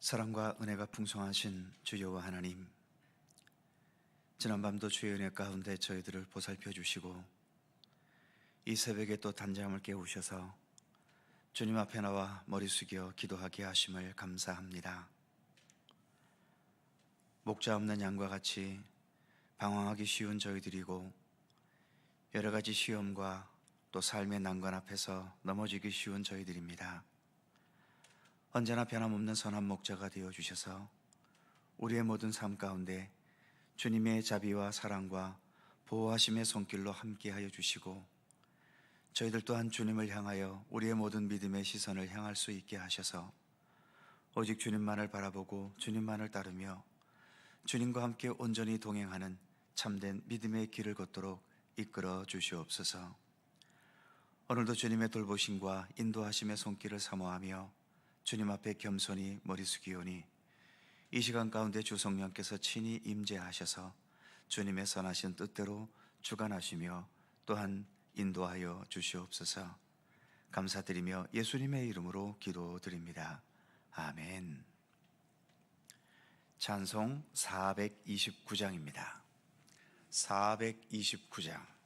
사랑과 은혜가 풍성하신 주 여호와 하나님, 지난밤도 주의 은혜 가운데 저희들을 보살펴 주시고 이 새벽에 또 단잠을 깨우셔서 주님 앞에 나와 머리 숙여 기도하게 하심을 감사합니다. 목자 없는 양과 같이 방황하기 쉬운 저희들이고 여러 가지 시험과 또 삶의 난관 앞에서 넘어지기 쉬운 저희들입니다. 언제나 변함없는 선한 목자가 되어주셔서 우리의 모든 삶 가운데 주님의 자비와 사랑과 보호하심의 손길로 함께하여 주시고 저희들 또한 주님을 향하여 우리의 모든 믿음의 시선을 향할 수 있게 하셔서 오직 주님만을 바라보고 주님만을 따르며 주님과 함께 온전히 동행하는 참된 믿음의 길을 걷도록 이끌어 주시옵소서. 오늘도 주님의 돌보심과 인도하심의 손길을 사모하며 주님 앞에 겸손히 머리 숙이오니 이 시간 가운데 주 성령께서 친히 임재하셔서 주님의 선하신 뜻대로 주관하시며 또한 인도하여 주시옵소서. 감사드리며 예수님의 이름으로 기도드립니다. 아멘. 찬송 429장입니다. 429장.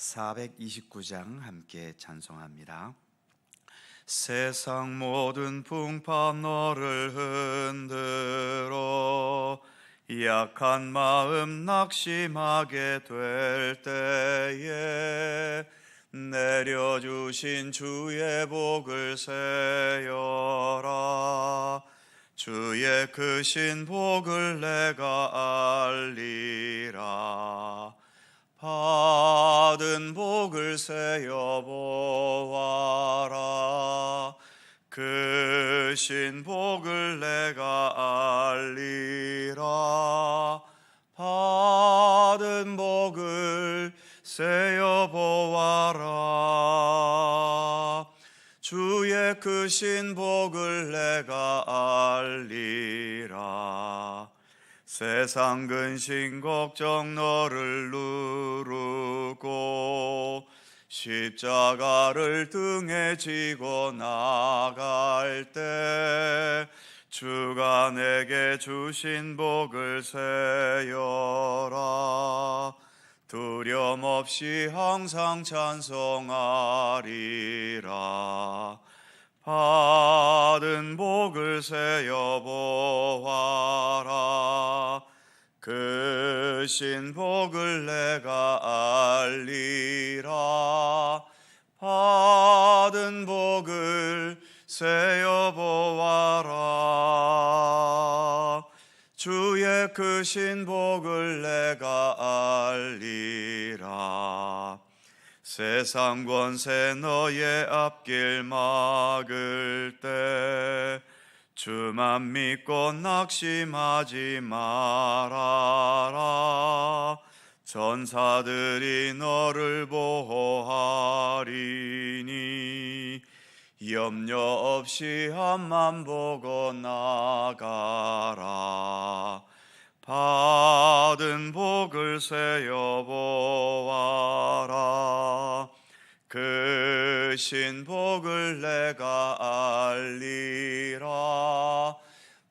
(429장) 함께 찬송합니다. 세상 모든 풍파 너를 흔들어 약한 마음 낙심하게 될 때에 내려주신 주의 복을 세어라. 주의 크신 복을 내가 알리라. 받은 복을 세어 보아라. 크신 복을 내가 알리라. 받은 복을 세어 보아라. 주의 크신 복을 내가 알리라. 세상 근심 걱정 너를 누르고 십자가를 등에 지고 나갈 때 주가 내게 주신 복을 세어라. 두려움 없이 항상 찬송하리라. 받은 복을 세어 보아라. 크신 복을 내가 알리라. 받은 복을 세어 보아라. 주의 크신 복을 내가 알리라. 세상 권세 너의 앞길 막을 때 주만 믿고 낙심하지 말아라. 전사들이 너를 보호하리니 염려 없이 앞만 보고 나가라. 받은 복을 세어 보아라. 크신 복을 내가 알리라.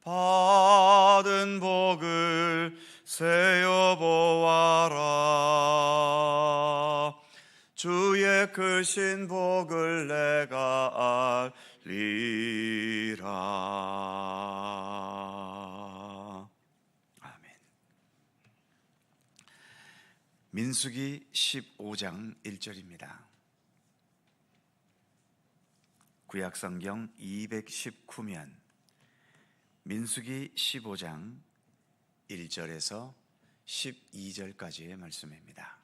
받은 복을 세어 보아라. 주의 크신 복을 내가 알리라. 아멘. 민수기 15장 1절입니다. 구약성경 219면 민수기 15장 1절에서 12절까지의 말씀입니다.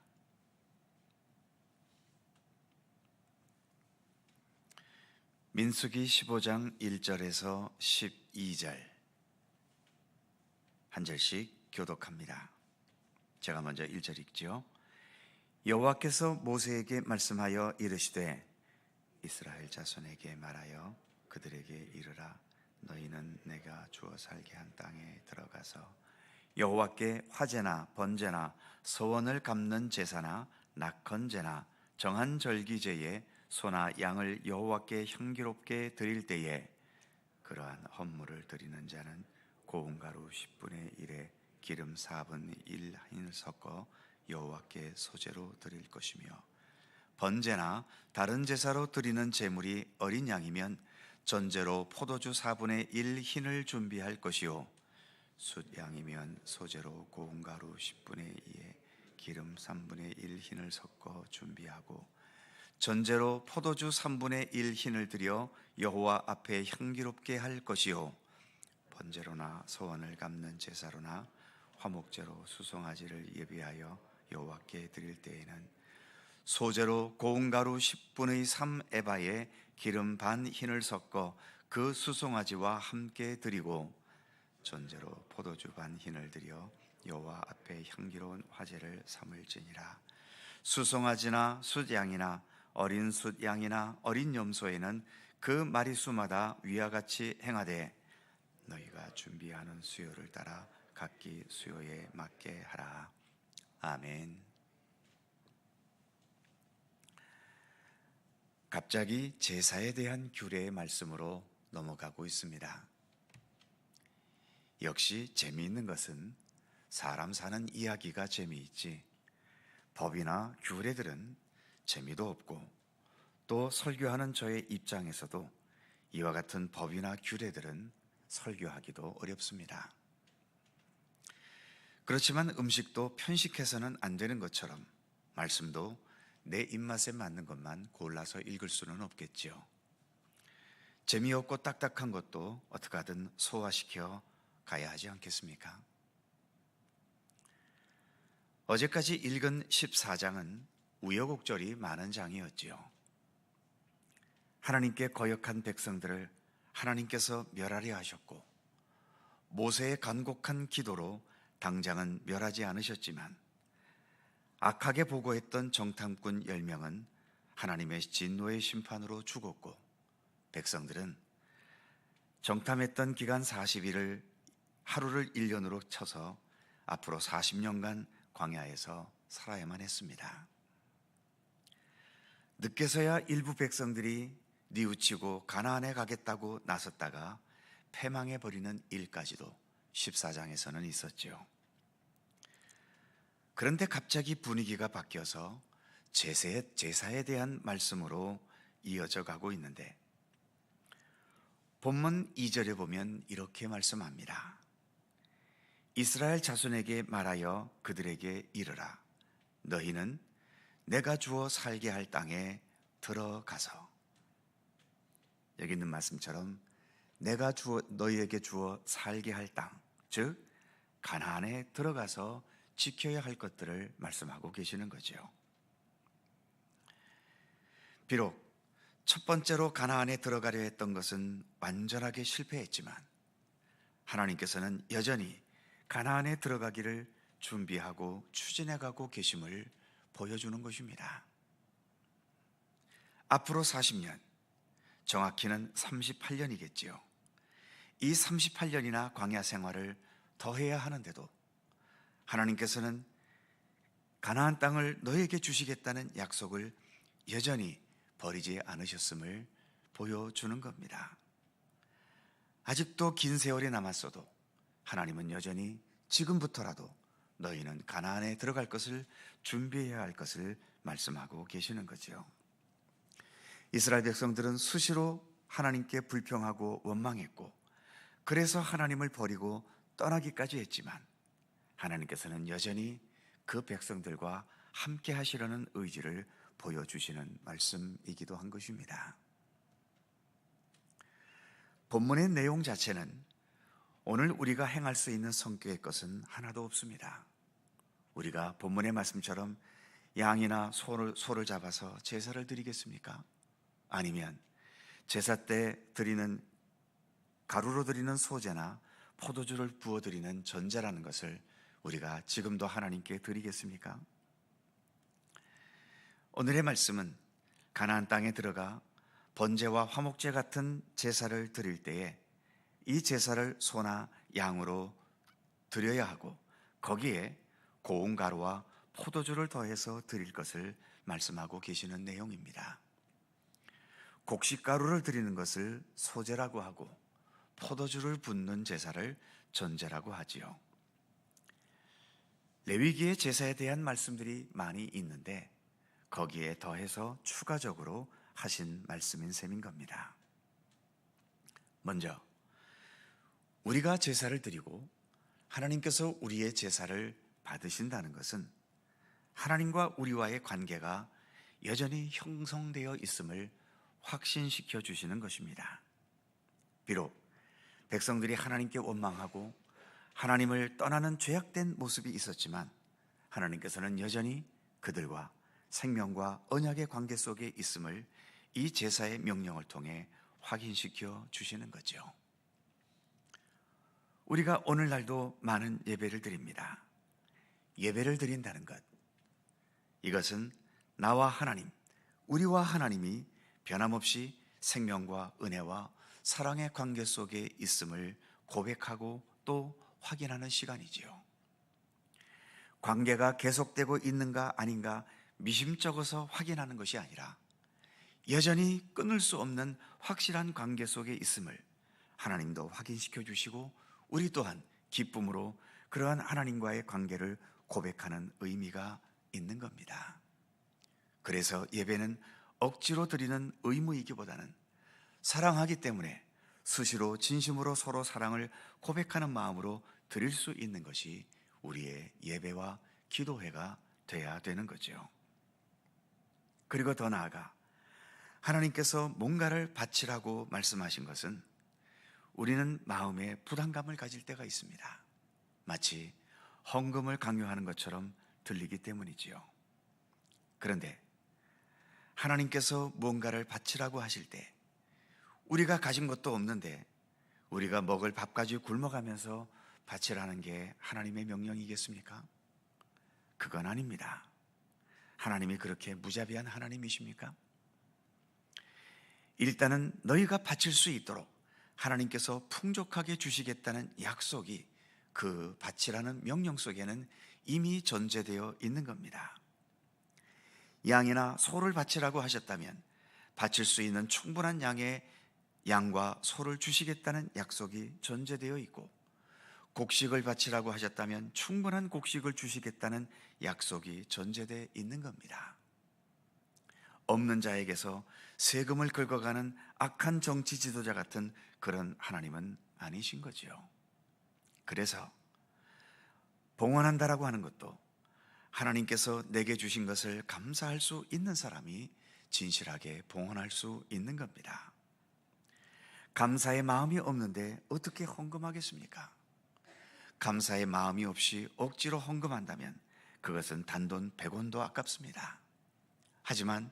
민수기 15장 1절에서 12절 한 절씩 교독합니다. 제가 먼저 1절 읽죠. 여호와께서 모세에게 말씀하여 이르시되 이스라엘 자손에게 말하여 그들에게 이르라. 너희는 내가 주어 살게 한 땅에 들어가서 여호와께 화제나 번제나 서원을 갚는 제사나 낙헌제나 정한 절기제에 소나 양을 여호와께 향기롭게 드릴 때에 그러한 헌물을 드리는 자는 고운 가루 10분의 1에 기름 4분의 1 hin을 섞어 여호와께 소제로 드릴 것이며, 번제나 다른 제사로 드리는 제물이 어린 양이면 전제로 포도주 4분의 1 hin을 준비할 것이요, 숫양이면 소제로 고운 가루 10분의 2에 기름 3분의 1 hin을 섞어 준비하고, 전제로 포도주 3분의 1 hin을 들여 여호와 앞에 향기롭게 할 것이요, 번제로나 소원을 갚는 제사로나 화목제로 수송아지를 예비하여 여호와께 드릴 때에는 소제로 고운 가루 10분의 3 에바에 기름 반 hin을 섞어 그 수송아지와 함께 드리고, 전제로 포도주 반 hin을 들여 여호와 앞에 향기로운 화제를 삼을지니라. 수송아지나 숫양이나 어린 숫양이나 어린 염소에는 그 마리수마다 위와 같이 행하되 너희가 준비하는 수요를 따라 각기 수요에 맞게 하라. 아멘. 갑자기 제사에 대한 규례의 말씀으로 넘어가고 있습니다. 역시 재미있는 것은 사람 사는 이야기가 재미있지 법이나 규례들은 재미도 없고, 또 설교하는 저의 입장에서도 이와 같은 법이나 규례들은 설교하기도 어렵습니다. 그렇지만 음식도 편식해서는 안 되는 것처럼 말씀도 내 입맛에 맞는 것만 골라서 읽을 수는 없겠지요. 재미없고 딱딱한 것도 어떻게 하든 소화시켜 가야 하지 않겠습니까? 어제까지 읽은 14장은 우여곡절이 많은 장이었지요. 하나님께 거역한 백성들을 하나님께서 멸하려 하셨고, 모세의 간곡한 기도로 당장은 멸하지 않으셨지만 악하게 보고했던 정탐꾼 10명은 하나님의 진노의 심판으로 죽었고, 백성들은 정탐했던 기간 40일을 하루를 1년으로 쳐서 앞으로 40년간 광야에서 살아야만 했습니다. 늦게서야 일부 백성들이 뉘우치고 가나안에 가겠다고 나섰다가 패망해버리는 일까지도 14장에서는 있었죠. 그런데 갑자기 분위기가 바뀌어서 제사에 대한 말씀으로 이어져 가고 있는데, 본문 2절에 보면 이렇게 말씀합니다. 이스라엘 자손에게 말하여 그들에게 이르라. 너희는 내가 주어 살게 할 땅에 들어가서, 여기 있는 말씀처럼 내가 너희에게 주어 살게 할 땅, 즉 가나안에 들어가서 지켜야 할 것들을 말씀하고 계시는 거죠. 비록 첫 번째로 가나안에 들어가려 했던 것은 완전하게 실패했지만 하나님께서는 여전히 가나안에 들어가기를 준비하고 추진해가고 계심을 보여주는 것입니다. 앞으로 40년, 정확히는 38년이겠지요. 이 38년이나 광야 생활을 더해야 하는데도 하나님께서는 가나안 땅을 너에게 주시겠다는 약속을 여전히 버리지 않으셨음을 보여주는 겁니다. 아직도 긴 세월이 남았어도 하나님은 여전히 지금부터라도 너희는 가나안에 들어갈 것을 준비해야 할 것을 말씀하고 계시는 거죠. 이스라엘 백성들은 수시로 하나님께 불평하고 원망했고, 그래서 하나님을 버리고 떠나기까지 했지만 하나님께서는 여전히 그 백성들과 함께 하시려는 의지를 보여주시는 말씀이기도 한 것입니다. 본문의 내용 자체는 오늘 우리가 행할 수 있는 성격의 것은 하나도 없습니다. 우리가 본문의 말씀처럼 양이나 소를 잡아서 제사를 드리겠습니까? 아니면 제사 때 드리는 가루로 드리는 소제나 포도주를 부어 드리는 전제라는 것을 우리가 지금도 하나님께 드리겠습니까? 오늘의 말씀은 가나안 땅에 들어가 번제와 화목제 같은 제사를 드릴 때에 이 제사를 소나 양으로 드려야 하고 거기에 고운 가루와 포도주를 더해서 드릴 것을 말씀하고 계시는 내용입니다. 곡식가루를 드리는 것을 소제라고 하고 포도주를 붓는 제사를 전제라고 하지요. 레위기의 제사에 대한 말씀들이 많이 있는데 거기에 더해서 추가적으로 하신 말씀인 셈인 겁니다. 먼저 우리가 제사를 드리고 하나님께서 우리의 제사를 받으신다는 것은 하나님과 우리와의 관계가 여전히 형성되어 있음을 확신시켜 주시는 것입니다. 비록 백성들이 하나님께 원망하고 하나님을 떠나는 죄악된 모습이 있었지만 하나님께서는 여전히 그들과 생명과 언약의 관계 속에 있음을 이 제사의 명령을 통해 확인시켜 주시는 거죠. 우리가 오늘날도 많은 예배를 드립니다. 예배를 드린다는 것, 이것은 나와 하나님, 우리와 하나님이 변함없이 생명과 은혜와 사랑의 관계 속에 있음을 고백하고 또 확인하는 시간이지요. 관계가 계속되고 있는가 아닌가 미심쩍어서 확인하는 것이 아니라 여전히 끊을 수 없는 확실한 관계 속에 있음을 하나님도 확인시켜 주시고 우리 또한 기쁨으로 그러한 하나님과의 관계를 고백하는 의미가 있는 겁니다. 그래서 예배는 억지로 드리는 의무이기보다는 사랑하기 때문에 수시로 진심으로 서로 사랑을 고백하는 마음으로 드릴 수 있는 것이 우리의 예배와 기도회가 돼야 되는 거죠. 그리고 더 나아가 하나님께서 뭔가를 바치라고 말씀하신 것은 우리는 마음에 부담감을 가질 때가 있습니다. 마치 헌금을 강요하는 것처럼 들리기 때문이지요. 그런데 하나님께서 무언가를 바치라고 하실 때 우리가 가진 것도 없는데 우리가 먹을 밥 가지고 굶어가면서 바치라는 게 하나님의 명령이겠습니까? 그건 아닙니다. 하나님이 그렇게 무자비한 하나님이십니까? 일단은 너희가 바칠 수 있도록 하나님께서 풍족하게 주시겠다는 약속이 그 바치라는 명령 속에는 이미 전제되어 있는 겁니다. 양이나 소를 바치라고 하셨다면 바칠 수 있는 충분한 양의 양과 소를 주시겠다는 약속이 전제되어 있고, 곡식을 바치라고 하셨다면 충분한 곡식을 주시겠다는 약속이 전제되어 있는 겁니다. 없는 자에게서 세금을 긁어가는 악한 정치 지도자 같은 그런 하나님은 아니신 거죠. 그래서 봉헌한다라고 하는 것도 하나님께서 내게 주신 것을 감사할 수 있는 사람이 진실하게 봉헌할 수 있는 겁니다. 감사의 마음이 없는데 어떻게 헌금하겠습니까? 감사의 마음이 없이 억지로 헌금한다면 그것은 단돈 100원도 아깝습니다. 하지만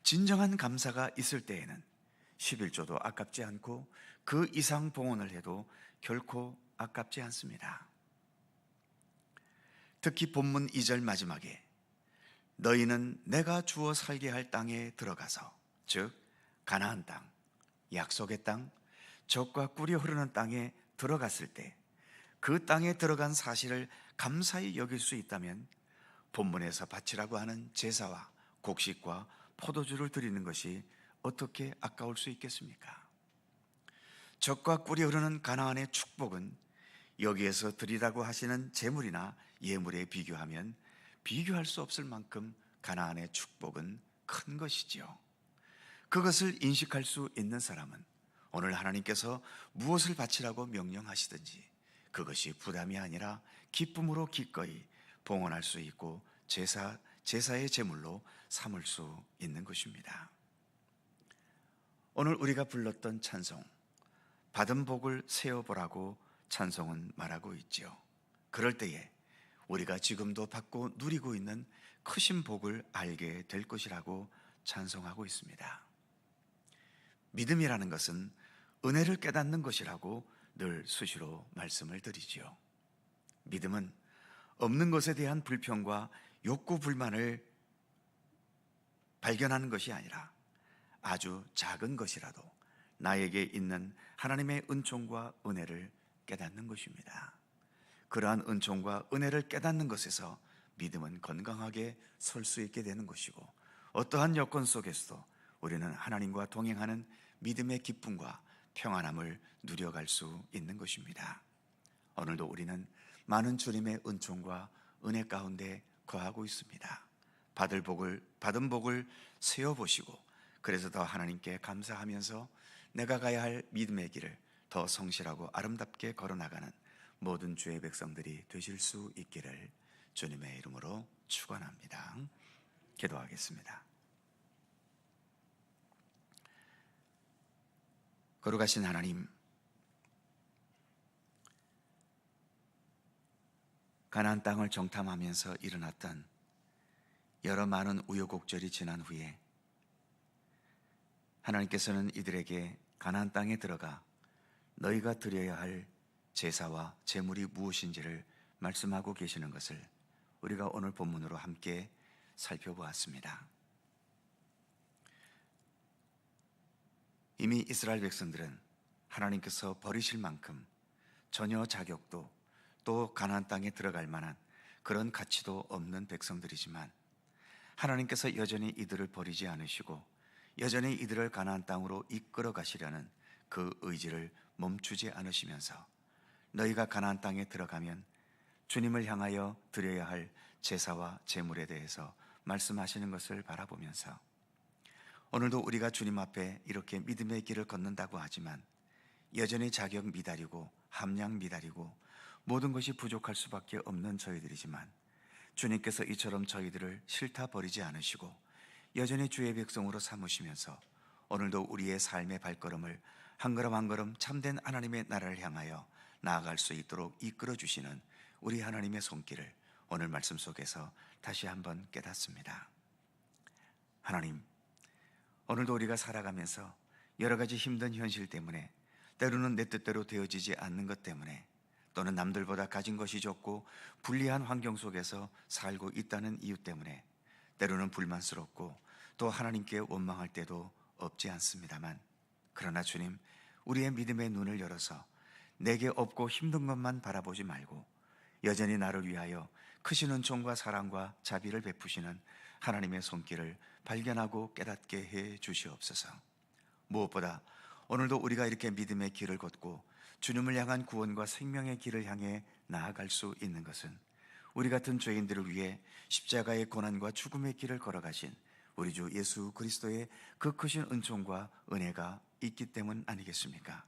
진정한 감사가 있을 때에는 11조도 아깝지 않고 그 이상 봉헌을 해도 결코 아깝지 않습니다. 특히 본문 2절 마지막에 너희는 내가 주어 살게 할 땅에 들어가서, 즉 가나안 땅, 약속의 땅, 젖과 꿀이 흐르는 땅에 들어갔을 때 그 땅에 들어간 사실을 감사히 여길 수 있다면 본문에서 바치라고 하는 제사와 곡식과 포도주를 드리는 것이 어떻게 아까울 수 있겠습니까? 젖과 꿀이 흐르는 가나안의 축복은 여기에서 드리라고 하시는 제물이나 예물에 비교하면 비교할 수 없을 만큼 가나안의 축복은 큰 것이지요. 그것을 인식할 수 있는 사람은 오늘 하나님께서 무엇을 바치라고 명령하시든지 그것이 부담이 아니라 기쁨으로 기꺼이 봉헌할 수 있고 제사의 제물로 삼을 수 있는 것입니다. 오늘 우리가 불렀던 찬송, 받은 복을 세어보라고 찬송은 말하고 있죠. 그럴 때에 우리가 지금도 받고 누리고 있는 크신 복을 알게 될 것이라고 찬송하고 있습니다. 믿음이라는 것은 은혜를 깨닫는 것이라고 늘 수시로 말씀을 드리지요. 믿음은 없는 것에 대한 불평과 욕구 불만을 발견하는 것이 아니라 아주 작은 것이라도 나에게 있는 하나님의 은총과 은혜를 깨닫는 것입니다. 그러한 은총과 은혜를 깨닫는 것에서 믿음은 건강하게 설 수 있게 되는 것이고, 어떠한 여건 속에서도 우리는 하나님과 동행하는 믿음의 기쁨과 평안함을 누려갈 수 있는 것입니다. 오늘도 우리는 많은 주님의 은총과 은혜 가운데 거하고 있습니다. 받은 복을 세어보시고, 그래서 더 하나님께 감사하면서 내가 가야 할 믿음의 길을 더 성실하고 아름답게 걸어나가는 모든 주의 백성들이 되실 수 있기를 주님의 이름으로 축원합니다. 기도하겠습니다. 거룩하신 하나님, 가나안 땅을 정탐하면서 일어났던 여러 많은 우여곡절이 지난 후에 하나님께서는 이들에게 가나안 땅에 들어가 너희가 드려야 할 제사와 제물이 무엇인지를 말씀하고 계시는 것을 우리가 오늘 본문으로 함께 살펴보았습니다. 이미 이스라엘 백성들은 하나님께서 버리실 만큼 전혀 자격도 또 가나안 땅에 들어갈 만한 그런 가치도 없는 백성들이지만, 하나님께서 여전히 이들을 버리지 않으시고 여전히 이들을 가나안 땅으로 이끌어 가시려는 그 의지를 멈추지 않으시면서 너희가 가나안 땅에 들어가면 주님을 향하여 드려야 할 제사와 제물에 대해서 말씀하시는 것을 바라보면서, 오늘도 우리가 주님 앞에 이렇게 믿음의 길을 걷는다고 하지만 여전히 자격 미달이고 함량 미달이고 모든 것이 부족할 수밖에 없는 저희들이지만, 주님께서 이처럼 저희들을 싫다 버리지 않으시고 여전히 주의 백성으로 삼으시면서 오늘도 우리의 삶의 발걸음을 한 걸음 한 걸음 참된 하나님의 나라를 향하여 나아갈 수 있도록 이끌어 주시는 우리 하나님의 손길을 오늘 말씀 속에서 다시 한번 깨닫습니다. 하나님, 오늘도 우리가 살아가면서 여러 가지 힘든 현실 때문에, 때로는 내 뜻대로 되어지지 않는 것 때문에, 또는 남들보다 가진 것이 적고 불리한 환경 속에서 살고 있다는 이유 때문에 때로는 불만스럽고 또 하나님께 원망할 때도 없지 않습니다만, 그러나 주님, 우리의 믿음의 눈을 열어서 내게 없고 힘든 것만 바라보지 말고 여전히 나를 위하여 크신 은총과 사랑과 자비를 베푸시는 하나님의 손길을 발견하고 깨닫게 해 주시옵소서. 무엇보다 오늘도 우리가 이렇게 믿음의 길을 걷고 주님을 향한 구원과 생명의 길을 향해 나아갈 수 있는 것은 우리 같은 죄인들을 위해 십자가의 고난과 죽음의 길을 걸어가신 우리 주 예수 그리스도의 그 크신 은총과 은혜가 있기 때문 아니겠습니까?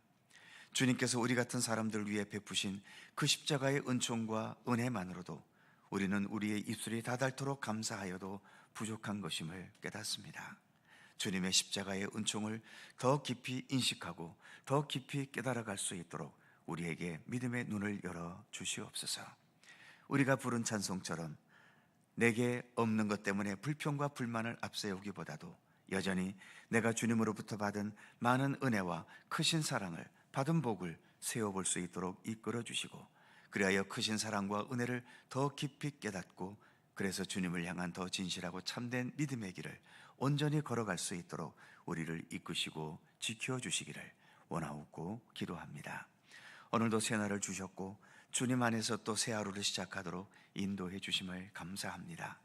주님께서 우리 같은 사람들을 위해 베푸신 그 십자가의 은총과 은혜만으로도 우리는 우리의 입술이 다닳도록 감사하여도 부족한 것임을 깨닫습니다. 주님의 십자가의 은총을 더 깊이 인식하고 더 깊이 깨달아갈 수 있도록 우리에게 믿음의 눈을 열어 주시옵소서. 우리가 부른 찬송처럼 내게 없는 것 때문에 불평과 불만을 앞세우기보다도 여전히 내가 주님으로부터 받은 많은 은혜와 크신 사랑을, 받은 복을 세워볼 수 있도록 이끌어 주시고, 그리하여 크신 사랑과 은혜를 더 깊이 깨닫고 그래서 주님을 향한 더 진실하고 참된 믿음의 길을 온전히 걸어갈 수 있도록 우리를 이끄시고 지켜주시기를 원하옵고 기도합니다. 오늘도 새날을 주셨고 주님 안에서 또 새 하루를 시작하도록 인도해 주심을 감사합니다.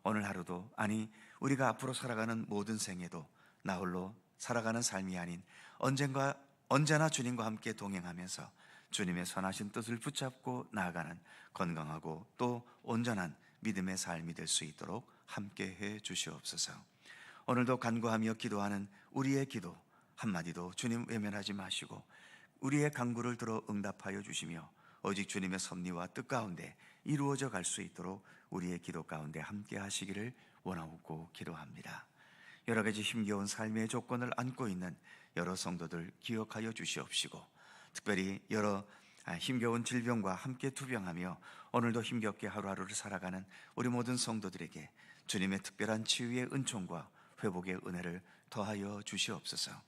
오늘 하루도, 아니 우리가 앞으로 살아가는 모든 생애도 나 홀로 살아가는 삶이 아닌 언제나 주님과 함께 동행하면서 주님의 선하신 뜻을 붙잡고 나아가는 건강하고 또 온전한 믿음의 삶이 될 수 있도록 함께해 주시옵소서. 오늘도 간구하며 기도하는 우리의 기도 한마디도 주님 외면하지 마시고 우리의 간구를 들어 응답하여 주시며 오직 주님의 섭리와 뜻 가운데 이루어져 갈 수 있도록 우리의 기도 가운데 함께 하시기를 원하고 기도합니다. 여러 가지 힘겨운 삶의 조건을 안고 있는 여러 성도들 기억하여 주시옵시고, 특별히 여러 힘겨운 질병과 함께 투병하며 오늘도 힘겹게 하루하루를 살아가는 우리 모든 성도들에게 주님의 특별한 치유의 은총과 회복의 은혜를 더하여 주시옵소서.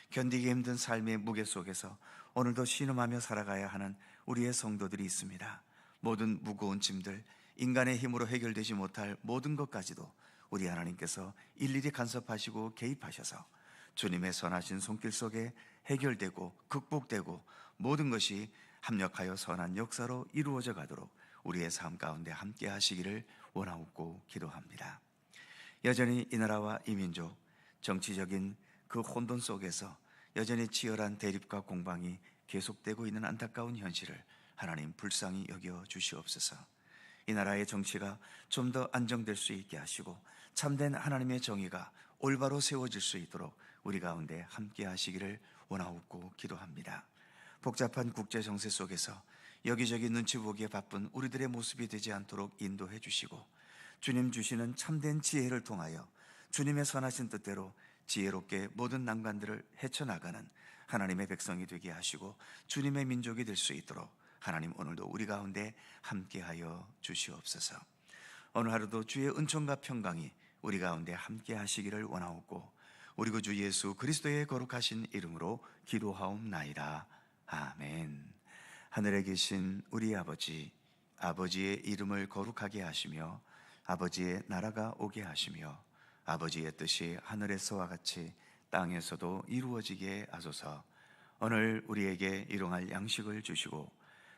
견디기 힘든 삶의 무게 속에서 오늘도 신음하며 살아가야 하는 우리의 성도들이 있습니다. 모든 무거운 짐들, 인간의 힘으로 해결되지 못할 모든 것까지도 우리 하나님께서 일일이 간섭하시고 개입하셔서 주님의 선하신 손길 속에 해결되고 극복되고 모든 것이 합력하여 선한 역사로 이루어져 가도록 우리의 삶 가운데 함께 하시기를 원하옵고 기도합니다. 여전히 이 나라와 이 민족, 정치적인 그 혼돈 속에서 여전히 치열한 대립과 공방이 계속되고 있는 안타까운 현실을 하나님 불쌍히 여겨 주시옵소서. 이 나라의 정치가 좀 더 안정될 수 있게 하시고 참된 하나님의 정의가 올바로 세워질 수 있도록 우리 가운데 함께 하시기를 원하옵고 기도합니다. 복잡한 국제 정세 속에서 여기저기 눈치 보기에 바쁜 우리들의 모습이 되지 않도록 인도해 주시고 주님 주시는 참된 지혜를 통하여 주님의 선하신 뜻대로 지혜롭게 모든 난관들을 헤쳐나가는 하나님의 백성이 되게 하시고 주님의 민족이 될 수 있도록 하나님 오늘도 우리 가운데 함께하여 주시옵소서. 오늘 하루도 주의 은총과 평강이 우리 가운데 함께 하시기를 원하옵고 우리 구주 예수 그리스도의 거룩하신 이름으로 기도하옵나이다. 아멘. 하늘에 계신 우리 아버지, 아버지의 이름을 거룩하게 하시며 아버지의 나라가 오게 하시며 아버지의 뜻이 하늘에서와 같이 땅에서도 이루어지게 하소서. 오늘 우리에게 일용할 양식을 주시고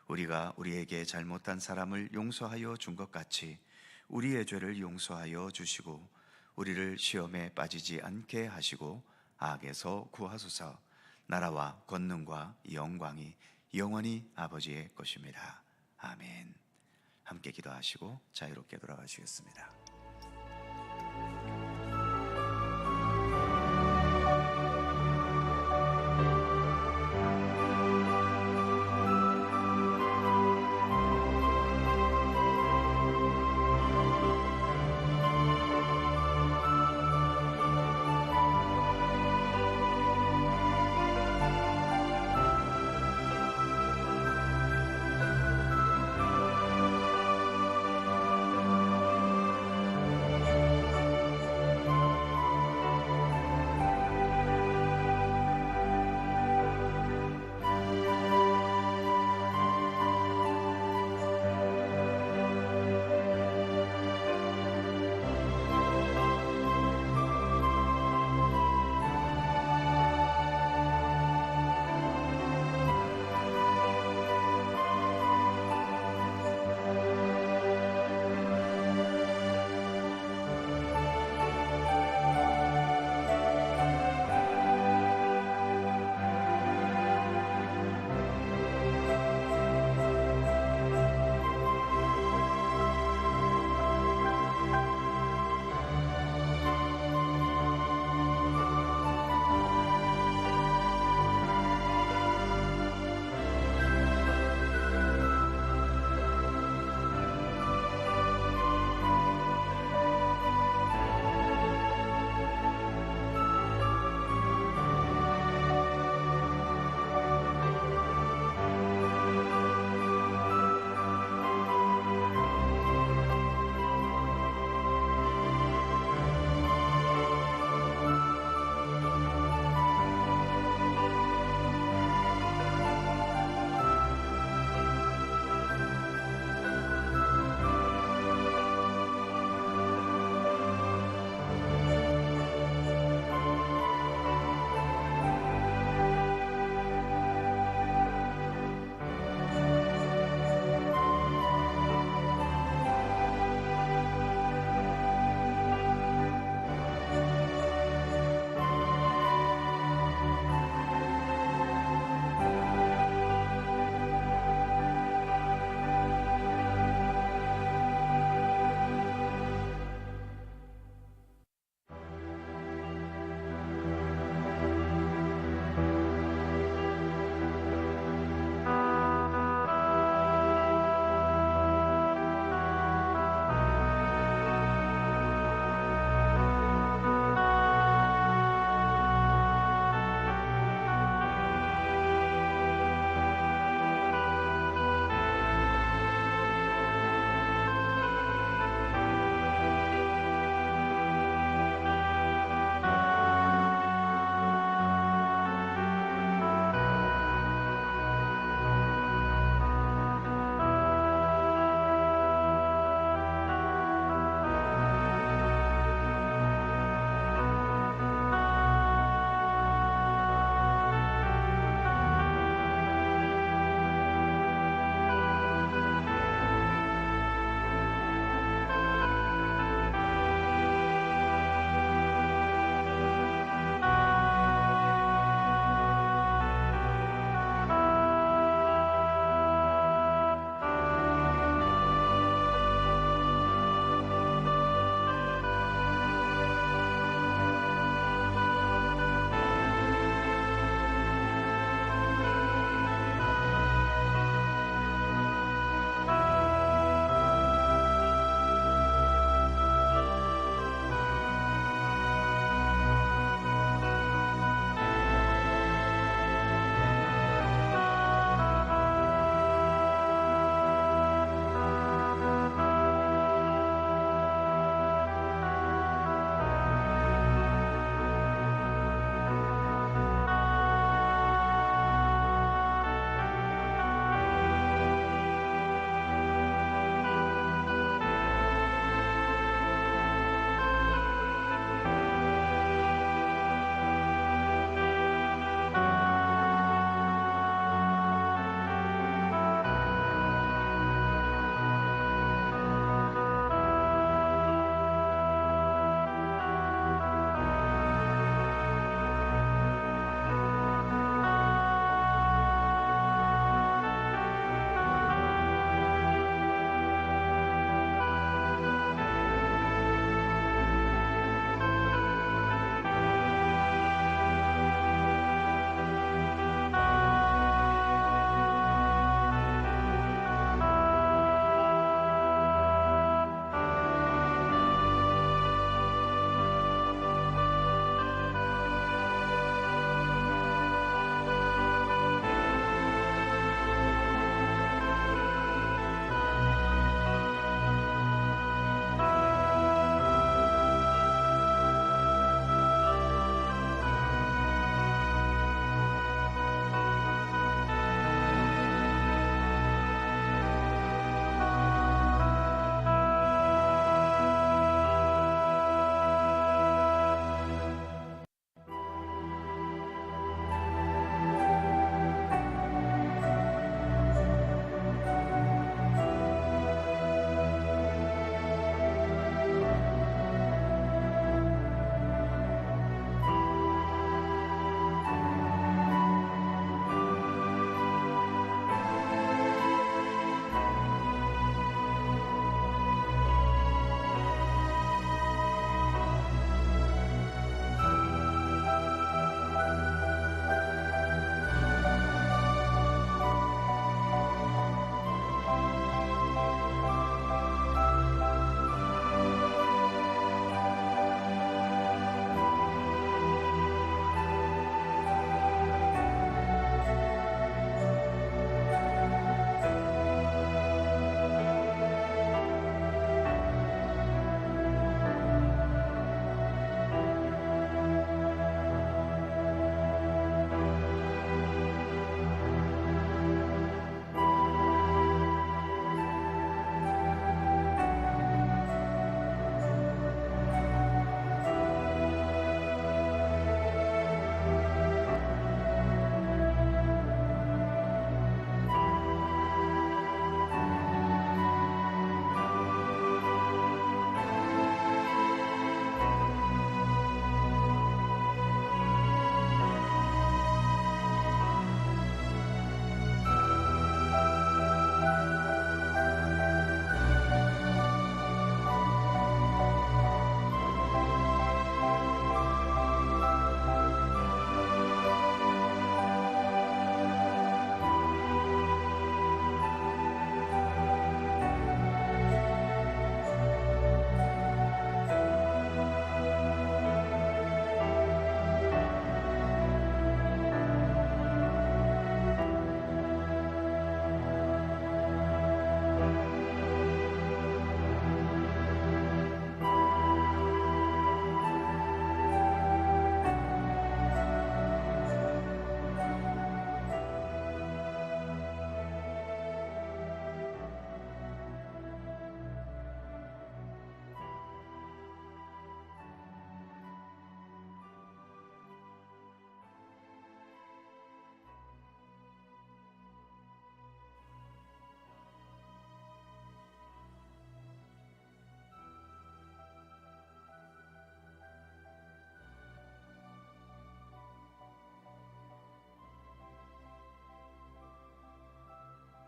우리가 우리에게 잘못한 사람을 용서하여 준 것 같이 우리의 죄를 용서하여 주시고 우리를 시험에 빠지지 않게 하시고 악에서 구하소서. 나라와 권능과 영광이 영원히 아버지의 것입니다. 아멘. 함께 기도하시고 자유롭게 돌아가시겠습니다.